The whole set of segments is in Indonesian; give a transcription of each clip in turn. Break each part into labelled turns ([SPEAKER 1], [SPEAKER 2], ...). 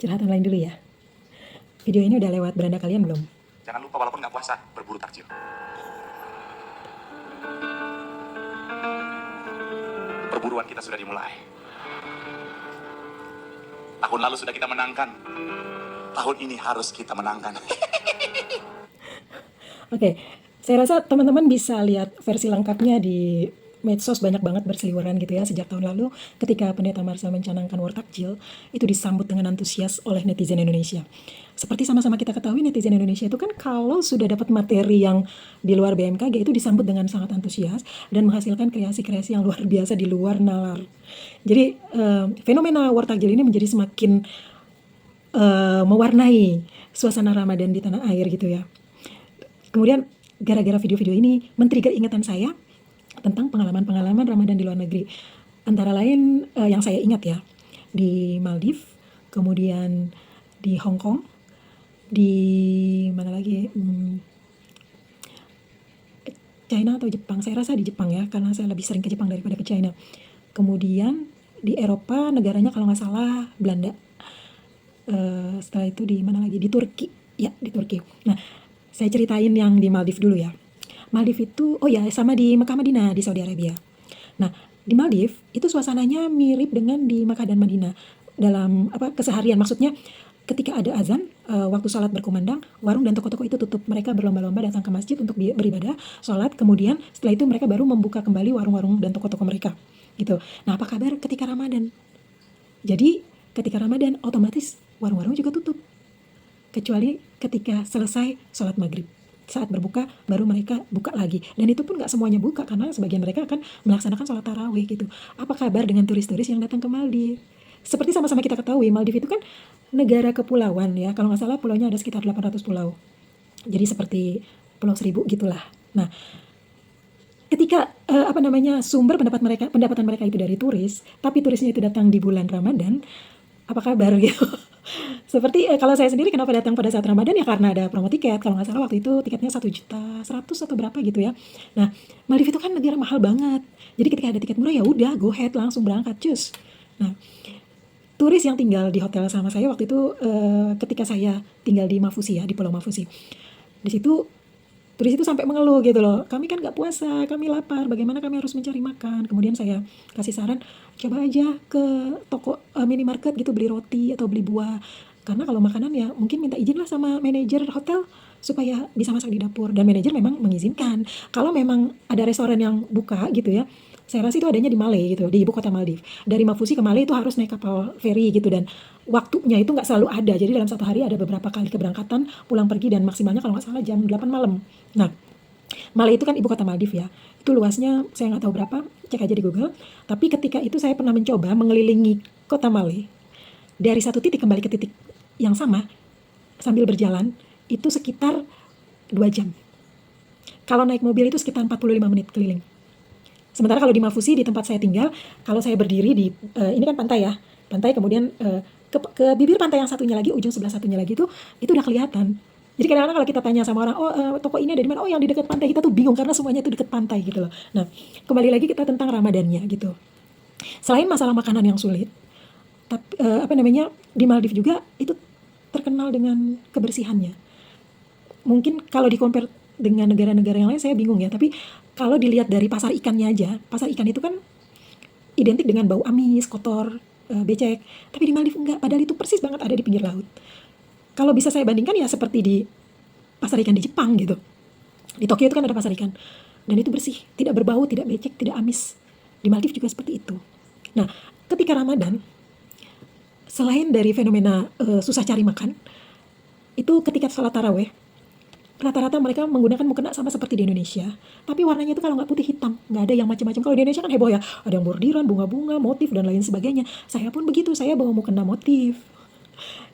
[SPEAKER 1] curhatan lain dulu ya. Video ini udah lewat beranda kalian belum?
[SPEAKER 2] Jangan lupa walaupun nggak puasa, berburu takjil. Perburuan kita sudah dimulai. Tahun lalu sudah kita menangkan. Tahun ini harus kita menangkan.
[SPEAKER 1] Oke, saya rasa teman-teman bisa lihat versi lengkapnya di medsos, banyak banget berseliweran gitu ya sejak tahun lalu ketika Pendeta Marcel mencanangkan war takjil, itu disambut dengan antusias oleh netizen Indonesia. Seperti sama-sama kita ketahui, netizen Indonesia itu kan kalau sudah dapat materi yang di luar BMKG itu disambut dengan sangat antusias dan menghasilkan kreasi-kreasi yang luar biasa di luar nalar. Jadi fenomena war takjil ini menjadi semakin mewarnai suasana Ramadan di tanah air gitu ya. Kemudian gara-gara video-video ini men-trigger ingatan saya tentang pengalaman-pengalaman Ramadan di luar negeri. Antara lain yang saya ingat ya, di Maldives, kemudian di Hong Kong, di mana lagi, China atau Jepang. Saya rasa di Jepang ya, karena saya lebih sering ke Jepang daripada ke China. Kemudian di Eropa, negaranya kalau nggak salah Belanda. Setelah itu di mana lagi? Di Turki. Ya, di Turki. Nah, saya ceritain yang di Maldives dulu ya. Maldives itu, oh ya, sama di Mekah Madinah di Saudi Arabia. Nah, di Maldives itu suasananya mirip dengan di Mekah dan Madinah dalam keseharian. Maksudnya ketika ada azan, waktu sholat berkumandang, warung dan toko-toko itu tutup. Mereka berlomba-lomba datang ke masjid untuk beribadah, sholat. Kemudian setelah itu mereka baru membuka kembali warung-warung dan toko-toko mereka. Gitu. Nah, apa kabar ketika Ramadan? Jadi ketika Ramadan otomatis warung-warung juga tutup. Kecuali ketika selesai sholat maghrib. Saat berbuka baru mereka buka lagi, dan itu pun nggak semuanya buka karena sebagian mereka akan melaksanakan sholat tarawih gitu. Apa kabar dengan turis-turis yang datang ke Maldives? Seperti sama-sama kita ketahui, Maldives itu kan negara kepulauan ya, kalau nggak salah pulaunya ada sekitar 800 pulau, jadi seperti Pulau Seribu gitulah. Nah, ketika sumber pendapatan mereka itu dari turis, tapi turisnya itu datang di bulan Ramadan, apa kabar gitu. Seperti kalau saya sendiri kenapa datang pada saat Ramadan ya karena ada promo tiket. Kalau nggak salah waktu itu tiketnya 1.100.000 atau berapa gitu ya. Nah, Maldives itu kan negara mahal banget. Jadi ketika ada tiket murah ya udah go ahead langsung berangkat cus. Nah, turis yang tinggal di hotel sama saya waktu itu ketika saya tinggal di Mafusi ya, di Pulau Mafusi. Di situ turis itu sampai mengeluh gitu loh, kami kan nggak puasa, kami lapar, bagaimana kami harus mencari makan. Kemudian saya kasih saran, coba aja ke toko minimarket gitu, beli roti atau beli buah. Karena kalau makanan ya mungkin minta izin lah sama manajer hotel supaya bisa masak di dapur. Dan manajer memang mengizinkan. Kalau memang ada restoran yang buka gitu ya, saya rasa itu adanya di Malé gitu, di ibu kota Maldives. Dari Mafusi ke Malé itu harus naik kapal feri gitu, dan waktunya itu nggak selalu ada. Jadi dalam satu hari ada beberapa kali keberangkatan, pulang pergi, dan maksimalnya kalau nggak salah jam 8 malam. Nah, Malé itu kan ibu kota Maldives ya. Itu luasnya saya nggak tahu berapa, cek aja di Google. Tapi ketika itu saya pernah mencoba mengelilingi kota Malé dari satu titik kembali ke titik yang sama sambil berjalan itu sekitar 2 jam. Kalau naik mobil itu sekitar 45 menit keliling. Sementara kalau di Mafusi di tempat saya tinggal, kalau saya berdiri di ini kan pantai ya, pantai, kemudian ke bibir pantai yang satunya lagi, ujung sebelah satunya lagi itu udah kelihatan. Jadi kadang-kadang kalau kita tanya sama orang, toko ini ada di mana? Oh, yang di dekat pantai, kita tuh bingung karena semuanya itu dekat pantai gitu loh. Nah, kembali lagi kita tentang Ramadannya gitu. Selain masalah makanan yang sulit, tapi di Maldives juga itu terkenal dengan kebersihannya. Mungkin kalau di compare dengan negara-negara yang lain saya bingung ya, tapi kalau dilihat dari pasar ikannya aja, pasar ikan itu kan identik dengan bau amis, kotor, becek. Tapi di Maldives enggak, padahal itu persis banget ada di pinggir laut. Kalau bisa saya bandingkan ya seperti di pasar ikan di Jepang gitu. Di Tokyo itu kan ada pasar ikan, dan itu bersih, tidak berbau, tidak becek, tidak amis. Di Maldives juga seperti itu. Nah, ketika Ramadan, selain dari fenomena susah cari makan, itu ketika sholat taraweh, rata-rata mereka menggunakan mukena sama seperti di Indonesia, tapi warnanya itu kalau nggak putih hitam, nggak ada yang macam-macam. Kalau di Indonesia kan heboh ya, ada yang bordiran, bunga-bunga, motif, dan lain sebagainya. Saya pun begitu, saya bawa mukena motif.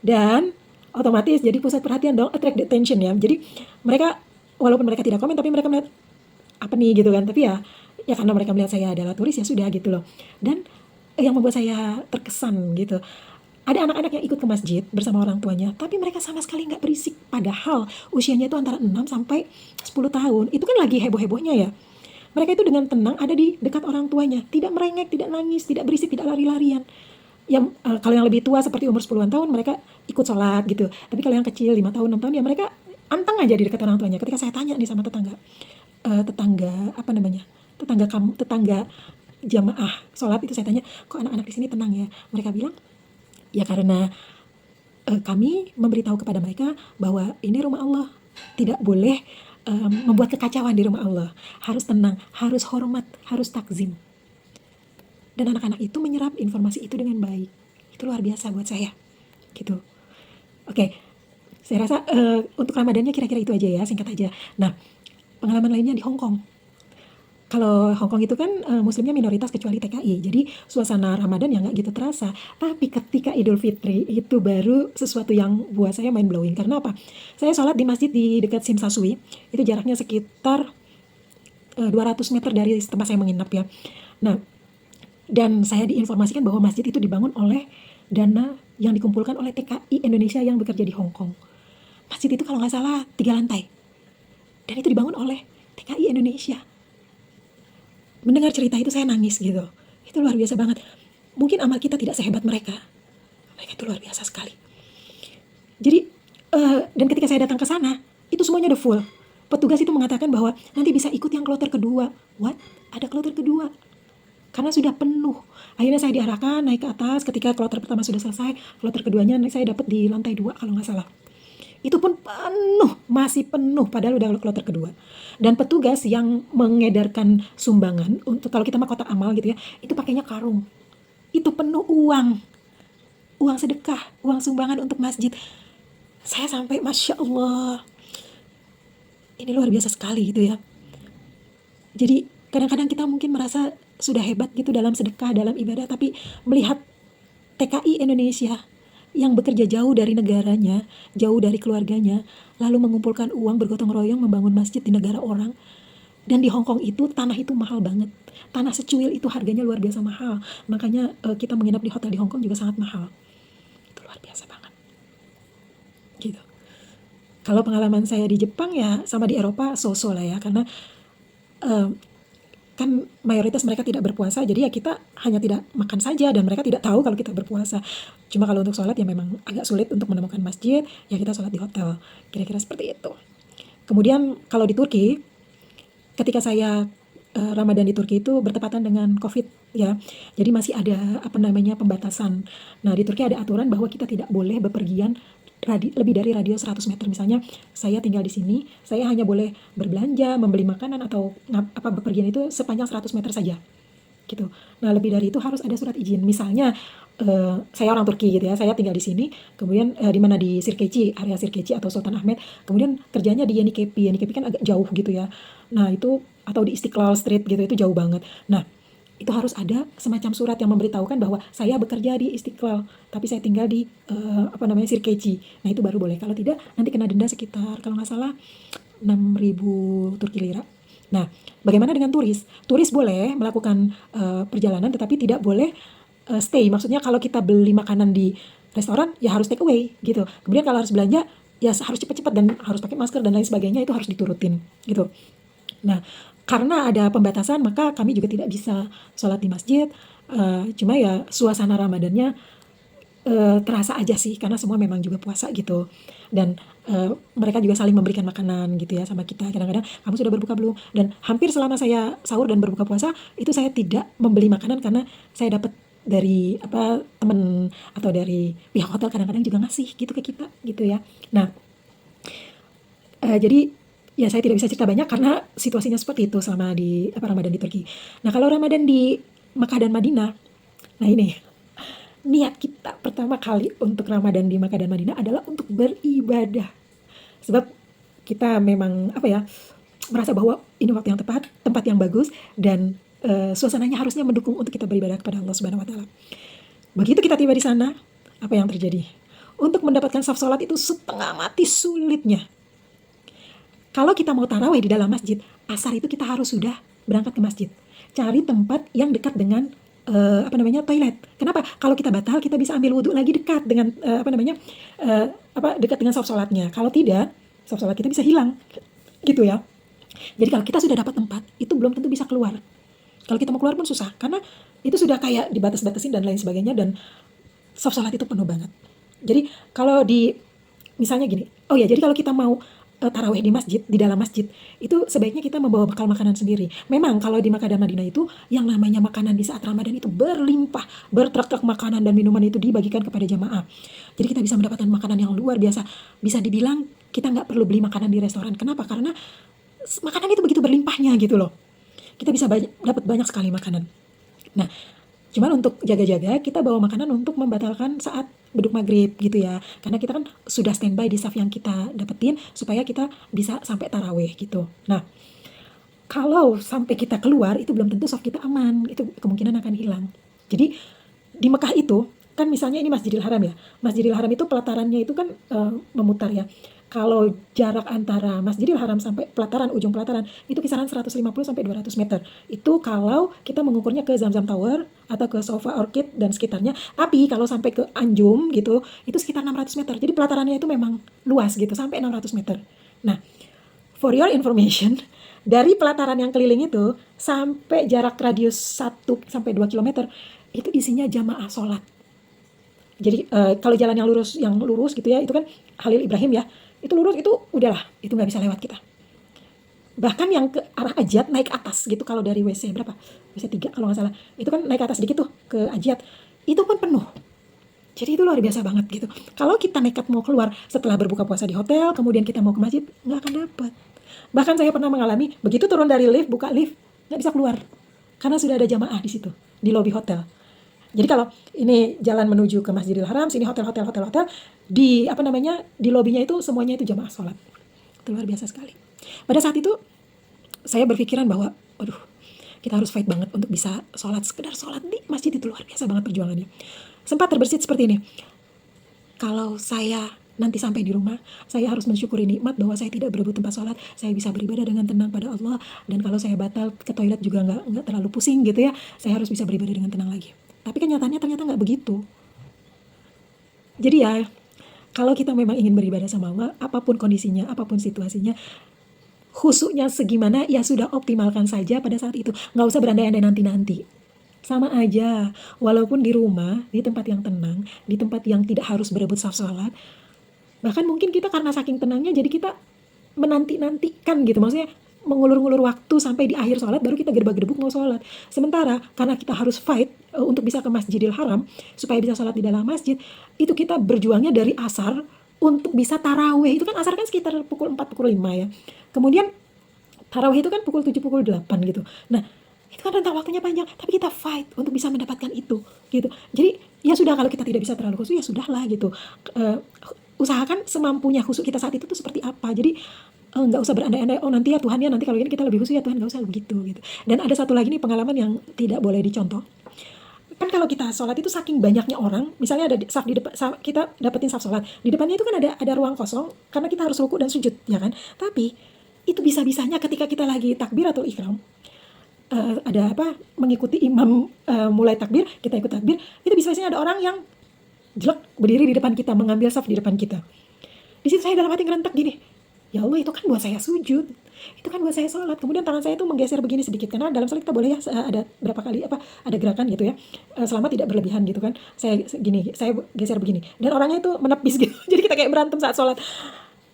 [SPEAKER 1] Dan otomatis jadi pusat perhatian dong, attract the attention ya. Jadi mereka, walaupun mereka tidak komen, tapi mereka melihat apa nih gitu kan. Tapi ya karena mereka melihat saya adalah turis ya sudah gitu loh. Dan yang membuat saya terkesan gitu, ada anak-anak yang ikut ke masjid bersama orang tuanya, tapi mereka sama sekali nggak berisik. Padahal usianya itu antara 6 sampai 10 tahun. Itu kan lagi heboh-hebohnya ya. Mereka itu dengan tenang ada di dekat orang tuanya. Tidak merengek, tidak nangis, tidak berisik, tidak lari-larian. Kalau yang lebih tua seperti umur 10-an tahun mereka ikut sholat gitu. Tapi kalau yang kecil 5 tahun 6 tahun ya mereka anteng aja di dekat orang tuanya. Ketika saya tanya nih sama tetangga apa namanya, tetangga jamaah sholat itu, saya tanya, kok anak-anak di sini tenang ya? Mereka bilang ya karena kami memberitahu kepada mereka bahwa ini rumah Allah, tidak boleh membuat kekacauan di rumah Allah, harus tenang, harus hormat, harus takzim. Dan anak-anak itu menyerap informasi itu dengan baik. Itu luar biasa buat saya gitu. Oke, saya rasa untuk Ramadannya kira-kira itu aja ya, singkat aja. Nah, pengalaman lainnya di Hong Kong. Kalau Hong Kong itu kan muslimnya minoritas kecuali TKI, jadi suasana Ramadan ya nggak gitu terasa. Tapi ketika Idul Fitri itu baru sesuatu yang buat saya mind blowing. Karena apa? Saya sholat di masjid di dekat Tsim Sha Tsui, itu jaraknya sekitar 200 meter dari tempat saya menginap ya. Nah, dan saya diinformasikan bahwa masjid itu dibangun oleh dana yang dikumpulkan oleh TKI Indonesia yang bekerja di Hong Kong. Masjid itu kalau nggak salah 3 lantai. Dan itu dibangun oleh TKI Indonesia. Mendengar cerita itu saya nangis gitu. Itu luar biasa banget. Mungkin amal kita tidak sehebat mereka. Mereka itu luar biasa sekali. Jadi, dan ketika saya datang ke sana, itu semuanya udah full. Petugas itu mengatakan bahwa nanti bisa ikut yang kloter kedua. What? Ada kloter kedua? Karena sudah penuh. Akhirnya saya diarahkan naik ke atas. Ketika kloter pertama sudah selesai, kloter keduanya saya dapat di lantai 2 kalau nggak salah. Itu pun penuh, masih penuh, padahal udah kloter kedua. Dan petugas yang mengedarkan sumbangan, untuk kalau kita mah kotak amal gitu ya, itu pakainya karung. Itu penuh uang sedekah, uang sumbangan untuk masjid. Saya sampai, Masya Allah, ini luar biasa sekali gitu ya. Jadi kadang-kadang kita mungkin merasa sudah hebat gitu dalam sedekah, dalam ibadah, tapi melihat TKI Indonesia yang bekerja jauh dari negaranya, jauh dari keluarganya, lalu mengumpulkan uang bergotong royong membangun masjid di negara orang. Dan di Hong Kong itu tanah itu mahal banget. Tanah secuil itu harganya luar biasa mahal. Makanya kita menginap di hotel di Hong Kong juga sangat mahal. Itu luar biasa banget. Gitu. Kalau pengalaman saya di Jepang ya sama di Eropa so-so lah ya, karena kan mayoritas mereka tidak berpuasa, jadi ya kita hanya tidak makan saja dan mereka tidak tahu kalau kita berpuasa. Cuma kalau untuk sholat ya memang agak sulit untuk menemukan masjid, ya kita sholat di hotel. Kira-kira seperti itu. Kemudian kalau di Turki, ketika saya Ramadan di Turki itu bertepatan dengan COVID ya, jadi masih ada pembatasan. Nah di Turki ada aturan bahwa kita tidak boleh bepergian lebih dari radius 100 meter. Misalnya saya tinggal di sini, saya hanya boleh berbelanja, membeli makanan atau bepergian itu sepanjang 100 meter saja gitu. Nah lebih dari itu harus ada surat izin. Misalnya saya orang Turki gitu ya, saya tinggal di sini, kemudian di mana, di Sirkeci, area Sirkeci atau Sultan Ahmed, kemudian kerjanya di Yenikepi kan agak jauh gitu ya. Nah itu, atau di Istiqlal Street gitu, itu jauh banget. Nah itu harus ada semacam surat yang memberitahukan bahwa saya bekerja di Istiqlal, tapi saya tinggal di Sirkeci. Nah itu baru boleh. Kalau tidak nanti kena denda sekitar kalau nggak salah 6.000 Turki lira. Nah bagaimana dengan turis? Turis boleh melakukan perjalanan, tetapi tidak boleh stay. Maksudnya kalau kita beli makanan di restoran ya harus take away gitu. Kemudian kalau harus belanja ya harus cepat-cepat dan harus pakai masker dan lain sebagainya, itu harus diturutin gitu. Nah karena ada pembatasan maka kami juga tidak bisa sholat di masjid. Cuma ya suasana Ramadannya terasa aja sih, karena semua memang juga puasa gitu. Dan mereka juga saling memberikan makanan gitu ya sama kita. Kadang-kadang, kamu sudah berbuka belum? Dan hampir selama saya sahur dan berbuka puasa itu saya tidak membeli makanan, karena saya dapat dari teman atau dari pihak hotel kadang-kadang juga ngasih gitu ke kita gitu ya. Nah jadi ya saya tidak bisa cerita banyak karena situasinya seperti itu selama di Ramadan di Turki. Nah kalau Ramadan di Makkah dan Madinah, nah ini niat kita pertama kali untuk Ramadan di Makkah dan Madinah adalah untuk beribadah. Sebab kita memang merasa bahwa ini waktu yang tepat, tempat yang bagus, dan suasananya harusnya mendukung untuk kita beribadah kepada Allah Subhanahu wa taala. Begitu kita tiba di sana, apa yang terjadi? Untuk mendapatkan saf sholat itu setengah mati sulitnya. Kalau kita mau tarawih di dalam masjid, asar itu kita harus sudah berangkat ke masjid. Cari tempat yang dekat dengan toilet. Kenapa? Kalau kita batal, kita bisa ambil wudhu lagi dekat dengan dekat dengan saf sholatnya. Kalau tidak, saf sholat kita bisa hilang, gitu ya. Jadi kalau kita sudah dapat tempat, itu belum tentu bisa keluar. Kalau kita mau keluar pun susah, karena itu sudah kayak dibatas-batasin dan lain sebagainya, dan soft sholat itu penuh banget. Jadi kalau misalnya gini, oh ya, jadi kalau kita mau tarawih di masjid, di dalam masjid, itu sebaiknya kita membawa bekal makanan sendiri. Memang kalau di Makkah dan Madinah itu, yang namanya makanan di saat Ramadan itu berlimpah, bertruk-truk makanan dan minuman itu dibagikan kepada jamaah. Jadi kita bisa mendapatkan makanan yang luar biasa. Bisa dibilang kita nggak perlu beli makanan di restoran. Kenapa? Karena makanan itu begitu berlimpahnya gitu loh. Kita bisa dapat banyak sekali makanan. Nah, cuman untuk jaga-jaga kita bawa makanan untuk membatalkan saat beduk maghrib gitu ya. Karena kita kan sudah standby di saf yang kita dapetin supaya kita bisa sampai taraweh gitu. Nah, kalau sampai kita keluar itu belum tentu saf kita aman. Itu kemungkinan akan hilang. Jadi di Mekah itu kan misalnya ini Masjidil Haram ya. Masjidil Haram itu pelatarannya itu kan memutar ya. Kalau jarak antara Masjidil Haram sampai pelataran, ujung pelataran, itu kisaran 150 sampai 200 meter. Itu kalau kita mengukurnya ke Zamzam Tower atau ke Sofa Orchid dan sekitarnya. Tapi kalau sampai ke Anjum gitu, itu sekitar 600 meter. Jadi pelatarannya itu memang luas gitu, sampai 600 meter. Nah, for your information, dari pelataran yang keliling itu sampai jarak radius 1 sampai 2 km, itu isinya jamaah sholat. Jadi kalau jalan yang lurus gitu ya, itu kan Khalil Ibrahim ya, itu lurus itu udahlah, itu nggak bisa lewat kita. Bahkan yang ke arah Ajiat naik atas gitu, kalau dari WC berapa? WC 3 kalau nggak salah, itu kan naik atas dikit tuh ke Ajiat, itu pun penuh. Jadi itu luar biasa banget gitu. Kalau kita nekat mau keluar setelah berbuka puasa di hotel, kemudian kita mau ke masjid, nggak akan dapat. Bahkan saya pernah mengalami, begitu turun dari lift, buka lift, nggak bisa keluar. Karena sudah ada jamaah di situ, di lobi hotel. Jadi kalau ini jalan menuju ke Masjidil Haram, sini hotel, di di lobinya itu semuanya itu jamaah sholat. Itu luar biasa sekali. Pada saat itu saya berpikiran bahwa, waduh, kita harus fight banget untuk bisa sholat, sekedar sholat di masjid itu luar biasa banget perjuangannya. Sempat terbersit seperti ini. Kalau saya nanti sampai di rumah, saya harus mensyukuri nikmat bahwa saya tidak berebut tempat sholat, saya bisa beribadah dengan tenang pada Allah, dan kalau saya batal ke toilet juga nggak terlalu pusing gitu ya, saya harus bisa beribadah dengan tenang lagi. Tapi kenyataannya ternyata nggak begitu. Jadi ya, kalau kita memang ingin beribadah sama Allah, apapun kondisinya, apapun situasinya, khusyuknya segimana, ya sudah optimalkan saja pada saat itu. Nggak usah berandai-andai nanti-nanti. Sama aja, walaupun di rumah, di tempat yang tenang, di tempat yang tidak harus berebut saf sholat, bahkan mungkin kita karena saking tenangnya, jadi kita menanti-nantikan gitu, maksudnya mengulur-ngulur waktu sampai di akhir sholat baru kita gerbak-gerbuk mau sholat. Sementara karena kita harus fight untuk bisa ke Masjidil Haram supaya bisa sholat di dalam masjid, itu kita berjuangnya dari asar untuk bisa taraweh. Itu kan asar kan sekitar pukul 4, pukul 5 ya. Kemudian taraweh itu kan pukul 7, pukul 8 gitu. Nah, itu kan rentang waktunya panjang, tapi kita fight untuk bisa mendapatkan itu gitu. Jadi ya sudah, kalau kita tidak bisa terlalu khusyuk ya sudahlah gitu. Usahakan semampunya khusyuk kita saat itu tuh seperti apa. Jadi nggak usah berandai-andai, oh nanti ya Tuhan ya, nanti kalau ini kita lebih khusyuk ya Tuhan, nggak usah begitu gitu. Dan ada satu lagi nih pengalaman yang tidak boleh dicontoh. Kan kalau kita sholat itu saking banyaknya orang, misalnya ada saf di depan, kita dapetin saf sholat, di depannya itu kan ada ruang kosong karena kita harus ruku dan sujud ya kan. Tapi itu bisa-bisanya ketika kita lagi takbir atau ikram, ada mengikuti imam mulai takbir, kita ikut takbir, itu bisa-bisanya ada orang yang jelek berdiri di depan kita, mengambil saf di depan kita. Di situ saya dalam hati ngerentak gini, ya Allah, itu kan buat saya sujud, itu kan buat saya sholat. Kemudian tangan saya tuh menggeser begini sedikit, karena dalam sholat kita boleh ya ada berapa kali ada gerakan gitu ya, selama tidak berlebihan gitu kan. Saya geser begini, dan orangnya itu menepis gitu. Jadi kita kayak berantem saat sholat.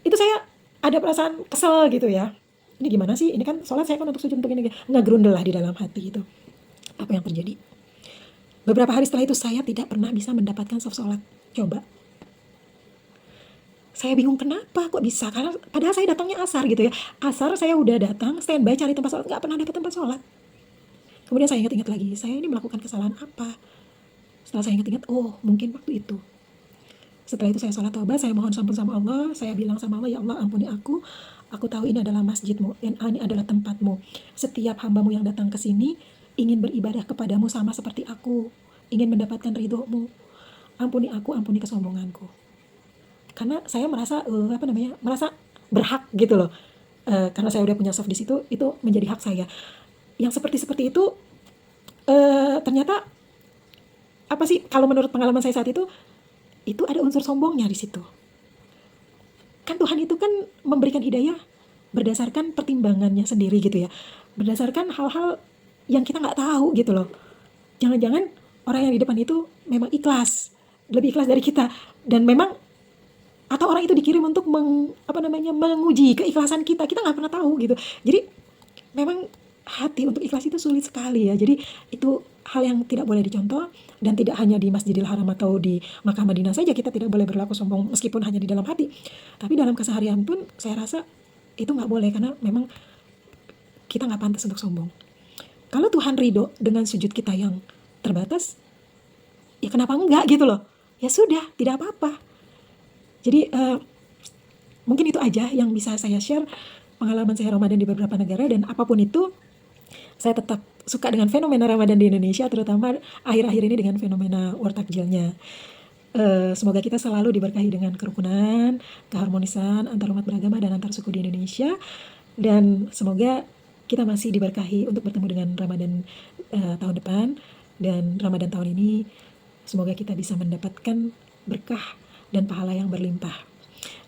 [SPEAKER 1] Itu saya ada perasaan kesel gitu ya. Ini gimana sih? Ini kan sholat, saya kan untuk sujud, untuk ini, ngegrundel lah di dalam hati gitu. Apa yang terjadi? Beberapa hari setelah itu saya tidak pernah bisa mendapatkan saf sholat. Coba. Saya bingung kenapa kok bisa, karena padahal saya datangnya asar gitu ya. Asar saya udah datang, standby cari tempat sholat, nggak pernah dapat tempat sholat. Kemudian saya ingat-ingat lagi, saya ini melakukan kesalahan apa? Setelah saya ingat-ingat, oh mungkin waktu itu. Setelah itu saya sholat taubat, saya mohon ampun sama Allah, saya bilang sama Allah, ya Allah ampuni aku tahu ini adalah masjidmu, dan ini adalah tempatmu. Setiap hambamu yang datang ke sini, ingin beribadah kepadamu sama seperti aku, ingin mendapatkan ridhomu. Ampuni aku, ampuni kesombonganku. Karena saya merasa merasa berhak gitu loh, karena saya udah punya saf di situ, itu menjadi hak saya. Yang seperti itu ternyata kalau menurut pengalaman saya saat itu ada unsur sombongnya di situ. Kan Tuhan itu kan memberikan hidayah berdasarkan pertimbangannya sendiri gitu ya, berdasarkan hal-hal yang kita nggak tahu gitu loh. Jangan-jangan orang yang di depan itu memang ikhlas, lebih ikhlas dari kita. Dan memang atau orang itu dikirim untuk menguji keikhlasan kita. Kita nggak pernah tahu gitu. Jadi memang hati untuk ikhlas itu sulit sekali ya. Jadi itu hal yang tidak boleh dicontoh, dan tidak hanya di Masjidil Haram atau di Makkah Madinah saja kita tidak boleh berlaku sombong meskipun hanya di dalam hati. Tapi dalam keseharian pun saya rasa itu nggak boleh, karena memang kita nggak pantas untuk sombong. Kalau Tuhan ridho dengan sujud kita yang terbatas, ya kenapa enggak gitu loh. Ya sudah, tidak apa-apa. Jadi mungkin itu aja yang bisa saya share pengalaman saya Ramadan di beberapa negara. Dan apapun itu, saya tetap suka dengan fenomena Ramadan di Indonesia, terutama akhir-akhir ini dengan fenomena War Takjilnya. Semoga kita selalu diberkahi dengan kerukunan, keharmonisan antar umat beragama dan antar suku di Indonesia. Dan semoga kita masih diberkahi untuk bertemu dengan Ramadan tahun depan. Dan Ramadan tahun ini semoga kita bisa mendapatkan berkah dan pahala yang berlimpah.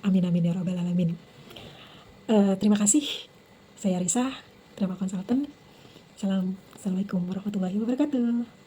[SPEAKER 1] Amin amin ya rabbal alamin. Terima kasih. Saya Risa, Drama Consultant. Assalamualaikum warahmatullahi wabarakatuh.